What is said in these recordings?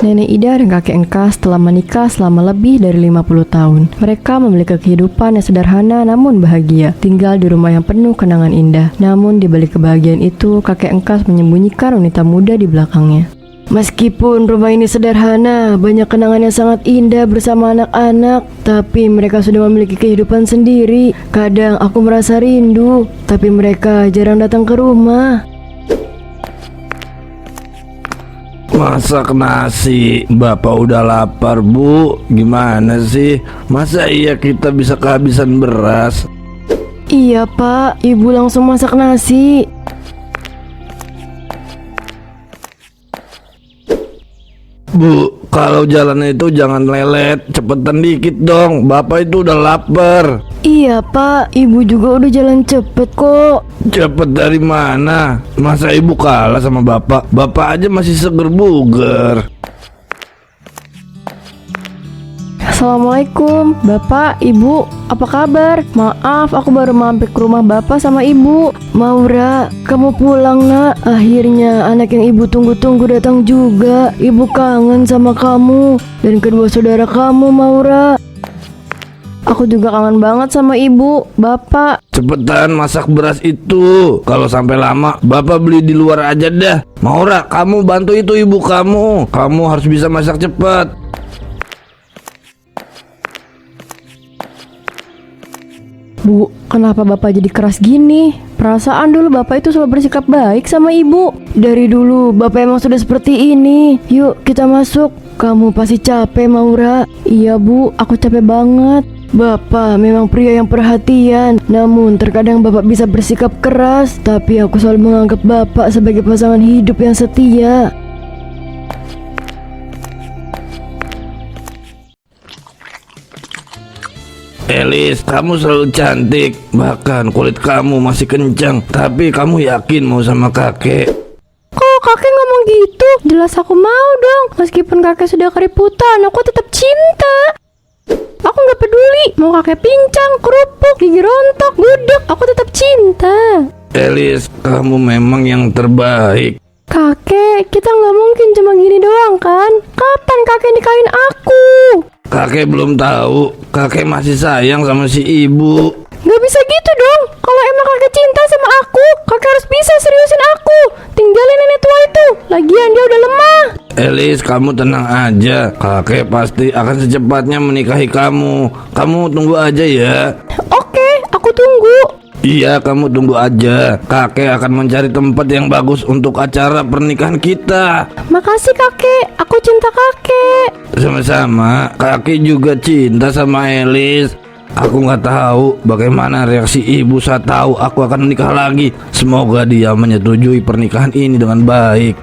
Nenek Ida dan kakek Engkas telah menikah selama lebih dari 50 tahun. Mereka memiliki kehidupan yang sederhana namun bahagia, tinggal di rumah yang penuh kenangan indah. Namun di balik kebahagiaan itu, kakek Engkas menyembunyikan wanita muda di belakangnya. Meskipun rumah ini sederhana, banyak kenangan yang sangat indah bersama anak-anak, tapi mereka sudah memiliki kehidupan sendiri. Kadang aku merasa rindu, tapi mereka jarang datang ke rumah. Masak nasi, Bapak udah lapar, Bu. Gimana sih? Masa iya kita bisa kehabisan beras? Iya Pak, Ibu langsung masak nasi. Bu, kalau jalan itu jangan lelet, cepetan dikit dong. Bapak itu udah lapar. Iya Pak, Ibu juga udah jalan cepet kok. Cepet dari mana? Masa Ibu kalah sama Bapak? Bapak aja masih seger buger. Assalamualaikum, Bapak, Ibu, apa kabar? Maaf, aku baru mampir ke rumah Bapak sama Ibu. Maura, kamu pulang nak. Akhirnya anak yang Ibu tunggu-tunggu datang juga. Ibu kangen sama kamu dan kedua saudara kamu, Maura. Aku juga kangen banget sama Ibu, Bapak. Cepetan masak beras itu. Kalau sampai lama, Bapak beli di luar aja dah. Maura, kamu bantu itu ibu kamu. Kamu harus bisa masak cepat. Bu, kenapa Bapak jadi keras gini? Perasaan dulu Bapak itu selalu bersikap baik sama Ibu. Dari dulu Bapak emang sudah seperti ini. Yuk kita masuk. Kamu pasti capek, Maura. Iya Bu, aku capek banget. Bapak memang pria yang perhatian. Namun terkadang Bapak bisa bersikap keras. Tapi aku selalu menganggap Bapak sebagai pasangan hidup yang setia. Elis, kamu selalu cantik. Bahkan kulit kamu masih kencang. Tapi kamu yakin mau sama kakek? Kok kakek ngomong gitu? Jelas aku mau dong. Meskipun kakek sudah keriputan, aku tetap cinta. Aku gak peduli mau kakek pincang, kerupuk, gigi rontok, gudeg, aku tetap cinta. Elis, kamu memang yang terbaik. Kakek, kita gak mungkin cuma gini doang kan? Kapan kakek nikahin aku? Kakek belum tahu. Kakek masih sayang sama si ibu. Gak bisa gitu dong. Kalau emang kakek cinta sama aku, kakek harus bisa seriusin aku. Tinggalin nenek tua itu. Lagian dia udah lemah. Elis, kamu tenang aja. Kakek pasti akan secepatnya menikahi kamu. Kamu tunggu aja ya. Oke, aku tunggu. Iya, kamu tunggu aja. Kakek akan mencari tempat yang bagus untuk acara pernikahan kita. Makasih kakek, aku cinta kakek. Sama-sama, kakek juga cinta sama Elis. Aku nggak tahu bagaimana reaksi ibu saat tahu aku akan menikah lagi. Semoga dia menyetujui pernikahan ini dengan baik.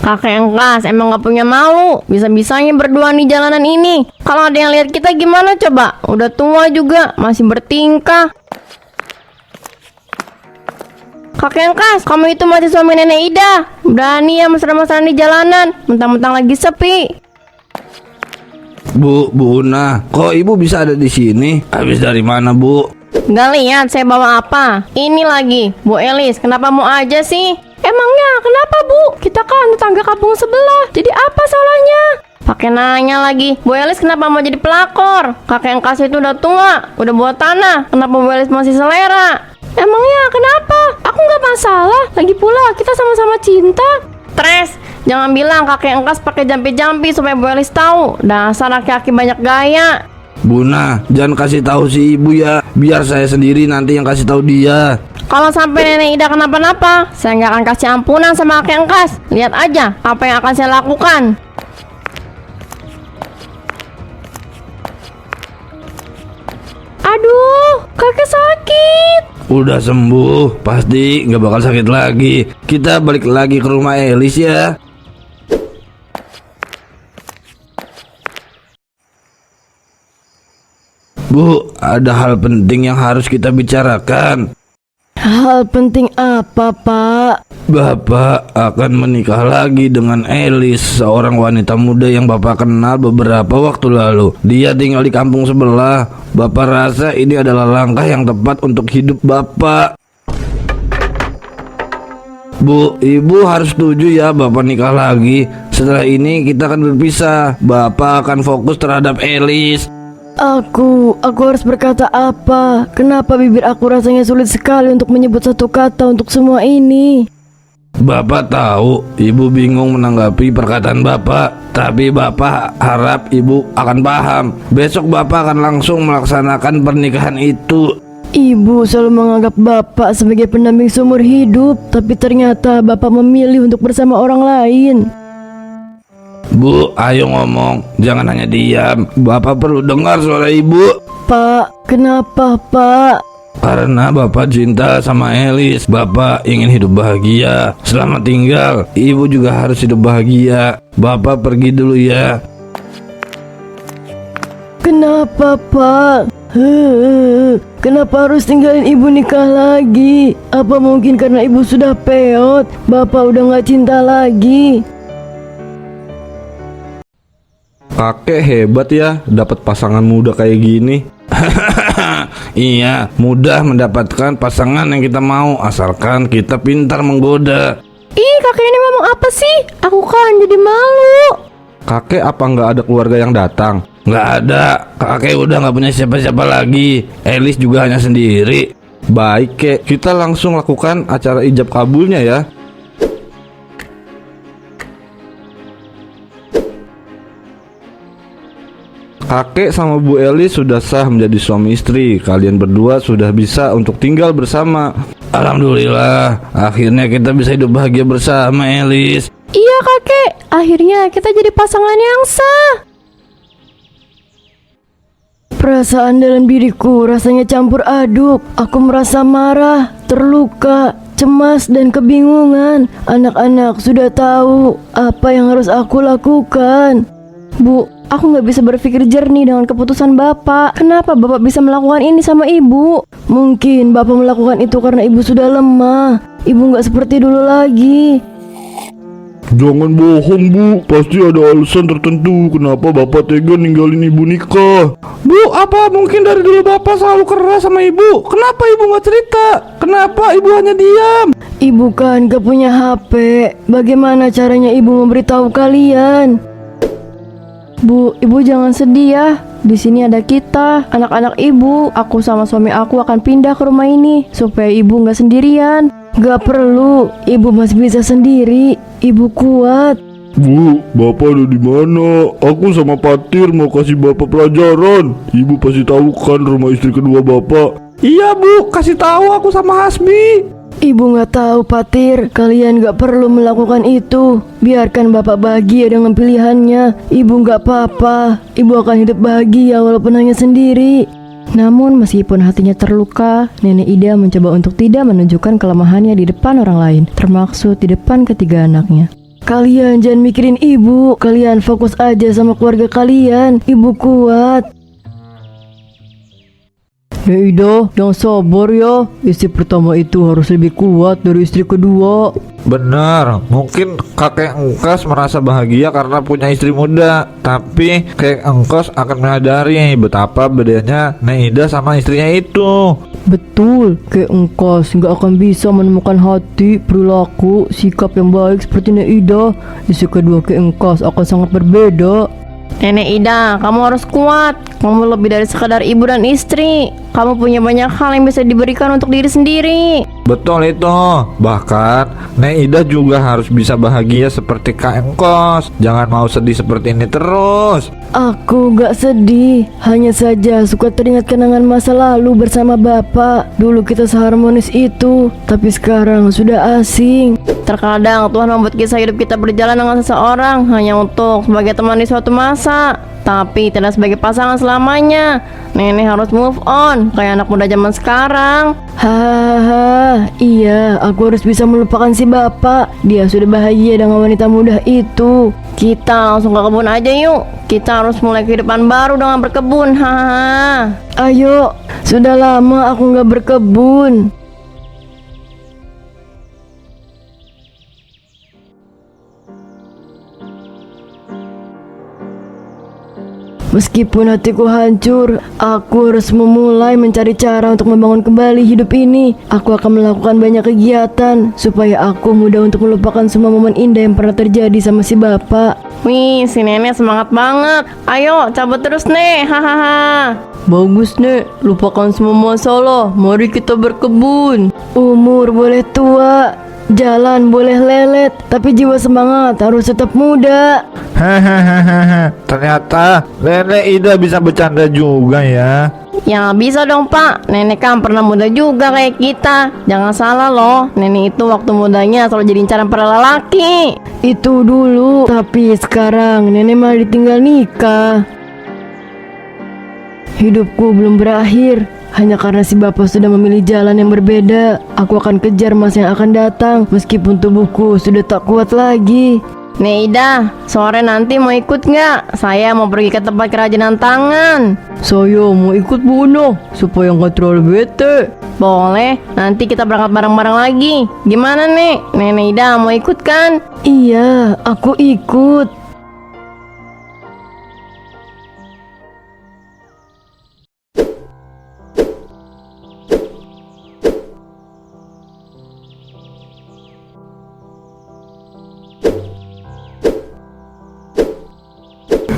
Kakek Engkas emang gak punya malu. Bisa-bisanya berdua di jalanan ini. Kalau ada yang lihat kita gimana coba? Udah tua juga, masih bertingkah. Kakek Engkas, kamu itu masih suami nenek Ida. Berani ya mesra-mesraan di jalanan, mentang-mentang lagi sepi. Bu Una, kok ibu bisa ada di sini? Habis dari mana, Bu? Gak lihat saya bawa apa? Ini lagi, Bu Elis, kenapa mau aja sih? Emangnya kenapa Bu? Kita kan tetangga kampung sebelah. Jadi apa salahnya? Pakai nanya lagi. Bu Elis kenapa mau jadi pelakor? Kakek Engkas itu udah tua, udah buat tanah. Kenapa Bu Elis masih selera? Emangnya kenapa? Aku nggak masalah. Lagi pula kita sama-sama cinta. Tres, jangan bilang kakek Engkas pakai jampi-jampi supaya Bu Elis tahu. Dasar laki-laki banyak gaya. Buna, jangan kasih tahu si ibu ya. Biar saya sendiri nanti yang kasih tahu dia. Kalau sampai nenek Ida kenapa-napa, saya nggak akan kasih ampunan sama kakek Engkas. Lihat aja apa yang akan saya lakukan. Aduh, kakek sakit. Udah sembuh, pasti nggak bakal sakit lagi. Kita balik lagi ke rumah Elis ya. Bu, ada hal penting yang harus kita bicarakan. Hal penting apa, Pak? Bapak akan menikah lagi dengan Elis, seorang wanita muda yang Bapak kenal beberapa waktu lalu. Dia tinggal di kampung sebelah. Bapak rasa ini adalah langkah yang tepat untuk hidup Bapak. Bu, Ibu harus setuju ya Bapak nikah lagi. Setelah ini kita akan berpisah. Bapak akan fokus terhadap Elis. Aku harus berkata apa? Kenapa bibir aku rasanya sulit sekali untuk menyebut satu kata untuk semua ini? Bapak tahu Ibu bingung menanggapi perkataan Bapak, tapi Bapak harap Ibu akan paham. Besok Bapak akan langsung melaksanakan pernikahan itu. Ibu selalu menganggap Bapak sebagai pendamping seumur hidup, tapi ternyata Bapak memilih untuk bersama orang lain. Bu, ayo ngomong, jangan hanya diam. Bapak perlu dengar suara Ibu. Pak, kenapa Pak? Karena Bapak cinta sama Elis. Bapak ingin hidup bahagia. Selamat tinggal. Ibu juga harus hidup bahagia. Bapak pergi dulu ya. Kenapa Pak? Kenapa harus tinggalin ibu nikah lagi? Apa mungkin karena ibu sudah peot? Bapak udah gak cinta lagi? Kakek hebat ya, dapat pasangan muda kayak gini. Iya, mudah mendapatkan pasangan yang kita mau, asalkan kita pintar menggoda. Ih, kakek ini ngomong apa sih? Aku kan jadi malu. Kakek apa nggak ada keluarga yang datang? Nggak ada, kakek udah nggak punya siapa-siapa lagi. Elis juga hanya sendiri. Baik kek, kita langsung lakukan acara ijab kabulnya ya. Kakek sama Bu Elis sudah sah menjadi suami istri. Kalian berdua sudah bisa untuk tinggal bersama. Alhamdulillah, akhirnya kita bisa hidup bahagia bersama, Elis. Iya kakek, akhirnya kita jadi pasangan yang sah. Perasaan dalam diriku rasanya campur aduk. Aku merasa marah, terluka, cemas, dan kebingungan. Anak-anak sudah tahu apa yang harus aku lakukan. Bu, aku gak bisa berpikir jernih dengan keputusan Bapak. Kenapa Bapak bisa melakukan ini sama Ibu? Mungkin Bapak melakukan itu karena Ibu sudah lemah. Ibu gak seperti dulu lagi. Jangan bohong Bu, pasti ada alasan tertentu kenapa Bapak tega ninggalin Ibu nikah. Bu, apa mungkin dari dulu Bapak selalu keras sama Ibu? Kenapa Ibu gak cerita? Kenapa Ibu hanya diam? Ibu kan gak punya HP. Bagaimana caranya Ibu memberitahu kalian? Bu, Ibu jangan sedih ya. Di sini ada kita, anak-anak Ibu. Aku sama suami aku akan pindah ke rumah ini supaya Ibu nggak sendirian. Gak perlu, Ibu masih bisa sendiri. Ibu kuat. Bu, Bapak ada di mana? Aku sama Patir mau kasih Bapak pelajaran. Ibu pasti tahu kan rumah istri kedua Bapak. Iya Bu, kasih tahu aku sama Hasbi. Ibu gak tahu Patir, kalian gak perlu melakukan itu. Biarkan Bapak bahagia dengan pilihannya. Ibu gak apa-apa. Ibu akan hidup bahagia walaupun hanya sendiri. Namun meskipun hatinya terluka, Nenek Ida mencoba untuk tidak menunjukkan kelemahannya di depan orang lain, termaksud di depan ketiga anaknya. Kalian jangan mikirin ibu. Kalian fokus aja sama keluarga kalian. Ibu kuat. Nek Ida, jangan sabar ya. Istri pertama itu harus lebih kuat dari istri kedua. Benar, mungkin kakek Engkos merasa bahagia karena punya istri muda. Tapi kakek Engkos akan menyadari betapa bedanya Nek Ida sama istrinya itu. Betul, Kek Engkos nggak akan bisa menemukan hati, perilaku, sikap yang baik seperti Nek Ida. Istri kedua Kek Engkos akan sangat berbeda. Nenek Ida, kamu harus kuat. Kamu lebih dari sekadar ibu dan istri. Kamu punya banyak hal yang bisa diberikan untuk diri sendiri. Betul itu. Bahkan Nek Ida juga harus bisa bahagia seperti Kak Engkos. Jangan mau sedih seperti ini terus. Aku gak sedih, hanya saja suka teringat kenangan masa lalu bersama Bapak. Dulu kita seharmonis itu, tapi sekarang sudah asing. Terkadang Tuhan membuat kisah hidup kita berjalan dengan seseorang hanya untuk sebagai teman di suatu masa, tapi tidak sebagai pasangan selamanya. Nenek harus move on, kayak anak muda zaman sekarang. Hahaha, iya, aku harus bisa melupakan si Bapak. Dia sudah bahagia dengan wanita muda itu. Kita langsung ke kebun aja yuk. Kita harus mulai kehidupan baru dengan berkebun. Hahaha. Ayo, sudah lama aku gak berkebun. Meskipun hatiku hancur, aku harus memulai mencari cara untuk membangun kembali hidup ini. Aku akan melakukan banyak kegiatan supaya aku mudah untuk melupakan semua momen indah yang pernah terjadi sama si bapak. Wih, si nenek semangat banget. Ayo, cabut terus, Nek. Hahaha. Bagus, Nek. Lupakan semua masalah. Mari kita berkebun. Umur boleh tua, jalan boleh lelet, tapi jiwa semangat harus tetap muda. Hahaha, ternyata Nenek Ida bisa bercanda juga ya. Ya bisa dong Pak, nenek kan pernah muda juga kayak kita. Jangan salah loh, nenek itu waktu mudanya selalu jadi incaran para lelaki. Itu dulu, tapi sekarang nenek malah ditinggal nikah. Hidupku belum berakhir, hanya karena si bapak sudah memilih jalan yang berbeda. Aku akan kejar masa yang akan datang, meskipun tubuhku sudah tak kuat lagi. Nek Ida, sore nanti mau ikut nggak? Saya mau pergi ke tempat kerajinan tangan. Saya mau ikut Bu Uno, supaya nggak terlalu bete. Boleh, nanti kita berangkat bareng-bareng lagi. Gimana Nek? Nenek Ida mau ikut kan? Iya, aku ikut.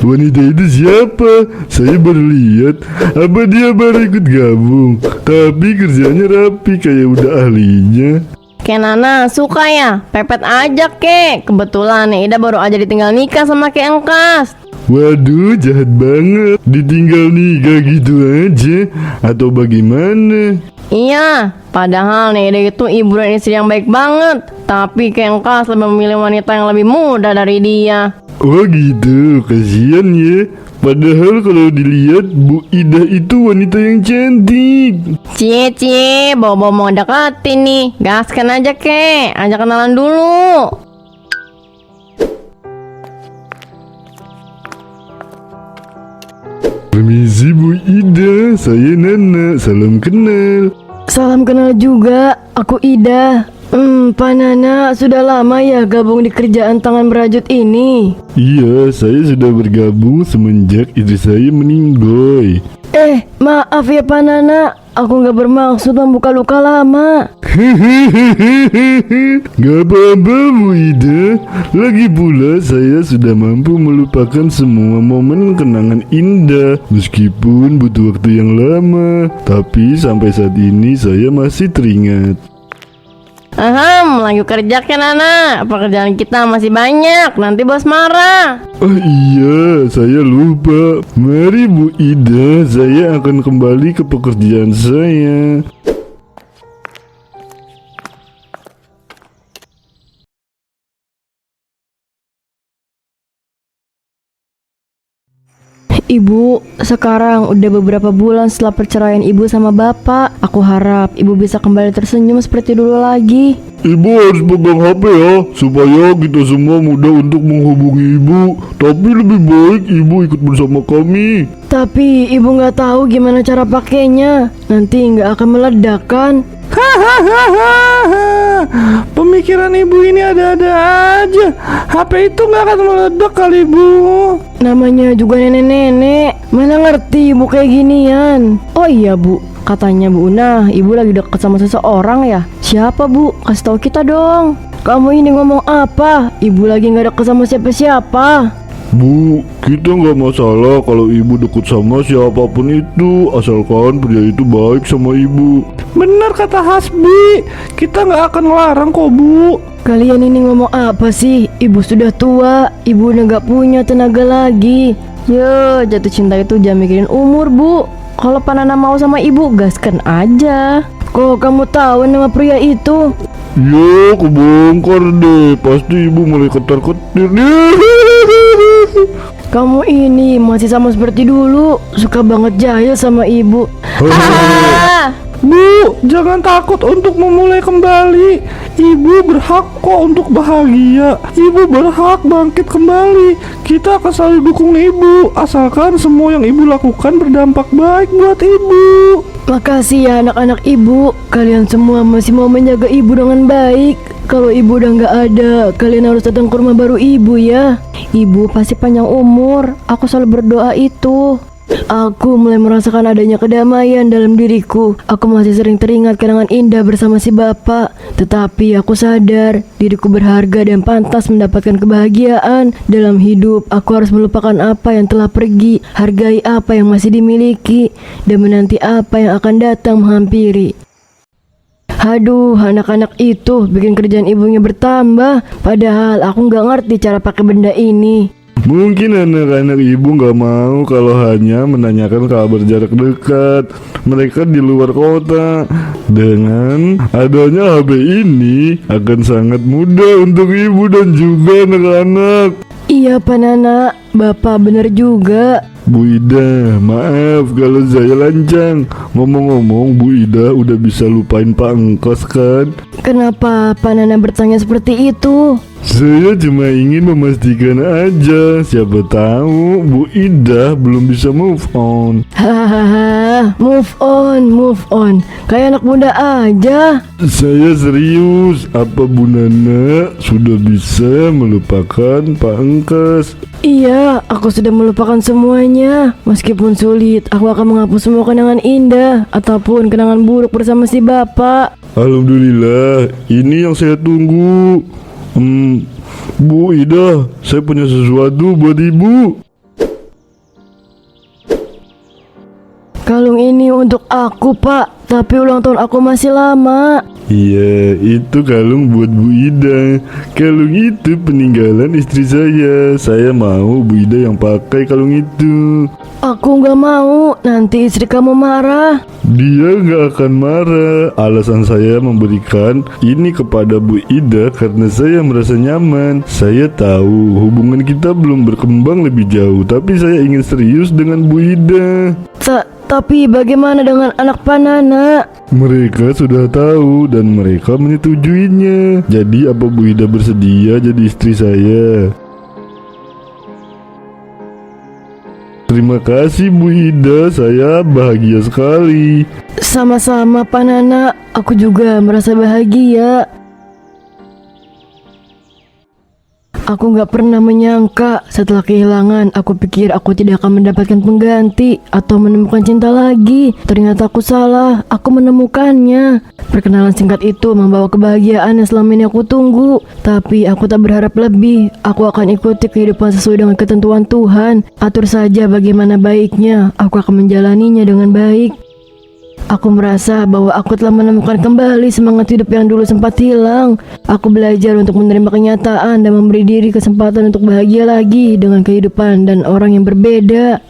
Wanita itu siapa? Saya baru lihat. Apa dia baru ikut gabung? Tapi kerjanya rapi kayak udah ahlinya. Nana suka ya? Pepet aja kek. Kebetulan nih Ida baru aja ditinggal nikah sama Kek Engkas. Waduh, jahat banget. Ditinggal nikah gitu aja. Atau bagaimana? Iya, padahal nih Ida itu ibu dan istri yang baik banget. Tapi Kek Engkas lebih memilih wanita yang lebih muda dari dia. Oh gitu, kasihan ya. Padahal kalau dilihat Bu Ida itu wanita yang cantik. Cie, bawa mau deketin nih. Gaskan aja kek, ajak kenalan dulu. Permisi Bu Ida, saya Nana, salam kenal. Salam kenal juga, aku Ida. Pak Nana, sudah lama ya gabung di kerjaan tangan merajut ini? Iya, saya sudah bergabung semenjak istri saya meninggoy. Maaf ya Pak Nana, aku nggak bermaksud membuka luka lama. Gak apa-apa Bu Ida. Lagi pula saya sudah mampu melupakan semua momen kenangan indah. Meskipun butuh waktu yang lama, tapi sampai saat ini saya masih teringat. Lanjut kerja kan Nana. Pekerjaan kita masih banyak, nanti bos marah. Oh iya, saya lupa. Mari Bu Ida, saya akan kembali ke pekerjaan saya. Ibu, sekarang udah beberapa bulan setelah perceraian ibu sama bapak. Aku harap ibu bisa kembali tersenyum seperti dulu lagi. Ibu harus pegang HP ya, supaya kita semua mudah untuk menghubungi ibu. Tapi lebih baik ibu ikut bersama kami. Tapi ibu nggak tahu gimana cara pakainya. Nanti nggak akan meledak kan? Pemikiran ibu ini ada-ada aja. HP itu nggak akan meledak kali Bu. Namanya juga nenek-nenek, mana ngerti ibu kayak ginian. Oh iya Bu, katanya Bu Una, ibu lagi deket sama seseorang ya? Siapa Bu? Kasih tahu kita dong. Kamu ini ngomong apa? Ibu lagi nggak deket sama siapa-siapa. Bu, kita nggak masalah kalau ibu deket sama siapapun itu, asalkan pria itu baik sama ibu. Benar kata Hasbi, kita nggak akan ngelarang kok Bu. Kalian ini ngomong apa sih? Ibu sudah tua, ibu udah nggak punya tenaga lagi. Yo, jatuh cinta itu jangan mikirin umur Bu. Kalau Panana mau sama ibu, gaskan aja. Kok kamu tahu nama pria itu? Ya, kebongkar deh. Pasti ibu mulai ketar-ketir nih. Kamu ini masih sama seperti dulu, suka banget jahil sama ibu. Bu, jangan takut untuk memulai kembali. Ibu berhak kok untuk bahagia. Ibu berhak bangkit kembali. Kita akan selalu dukung ibu, asalkan semua yang ibu lakukan berdampak baik buat ibu. Makasih ya anak-anak ibu. Kalian semua masih mau menjaga ibu dengan baik. Kalau ibu udah nggak ada, kalian harus datang ke rumah baru ibu ya. Ibu pasti panjang umur. Aku selalu berdoa itu. Aku mulai merasakan adanya kedamaian dalam diriku. Aku masih sering teringat kenangan indah bersama si bapak. Tetapi aku sadar diriku berharga dan pantas mendapatkan kebahagiaan dalam hidup. Aku harus melupakan apa yang telah pergi, hargai apa yang masih dimiliki, dan menanti apa yang akan datang menghampiri. Aduh, anak-anak itu bikin kerjaan ibunya bertambah. Padahal aku nggak ngerti cara pakai benda ini. Mungkin anak-anak ibu gak mau kalau hanya menanyakan kabar jarak dekat. Mereka di luar kota. Dengan adanya HP ini akan sangat mudah untuk ibu dan juga anak-anak. Iya Pak Nana, Bapak bener juga. Bu Ida, maaf kalau saya lancang. Ngomong-ngomong, Bu Ida udah bisa lupain Pak Engkos kan? Kenapa Pak Nana bertanya seperti itu? Saya cuma ingin memastikan aja. Siapa tahu Bu Ida belum bisa move on. Hahaha, move on. Kayak anak muda aja. Saya serius. Apa Bu Nana sudah bisa melupakan Pak Engkos? Iya, aku sudah melupakan semuanya. Meskipun sulit, aku akan menghapus semua kenangan indah ataupun kenangan buruk bersama si bapak. Alhamdulillah, ini yang saya tunggu. Bu Ida, saya punya sesuatu buat ibu. Kalung ini untuk aku, Pak. Tapi ulang tahun aku masih lama. Iya, itu kalung buat Bu Ida. Kalung itu peninggalan istri saya. Saya mau Bu Ida yang pakai kalung itu. Aku nggak mau, nanti istri kamu marah. Dia nggak akan marah. Alasan saya memberikan ini kepada Bu Ida karena saya merasa nyaman. Saya tahu hubungan kita belum berkembang lebih jauh, tapi saya ingin serius dengan Bu Ida. Tapi bagaimana dengan anak Panana? Mereka sudah tahu dan mereka menyetujuinya. Jadi apa Bu Ida bersedia jadi istri saya? Terima kasih Bu Ida, saya bahagia sekali. Sama-sama Panana, aku juga merasa bahagia. Aku gak pernah menyangka setelah kehilangan, aku pikir aku tidak akan mendapatkan pengganti atau menemukan cinta lagi. Ternyata aku salah, aku menemukannya. Perkenalan singkat itu membawa kebahagiaan yang selama ini aku tunggu. Tapi aku tak berharap lebih. Aku akan ikuti kehidupan sesuai dengan ketentuan Tuhan. Atur saja bagaimana baiknya, aku akan menjalaninya dengan baik. Aku merasa bahwa aku telah menemukan kembali semangat hidup yang dulu sempat hilang. Aku belajar untuk menerima kenyataan dan memberi diri kesempatan untuk bahagia lagi dengan kehidupan dan orang yang berbeda.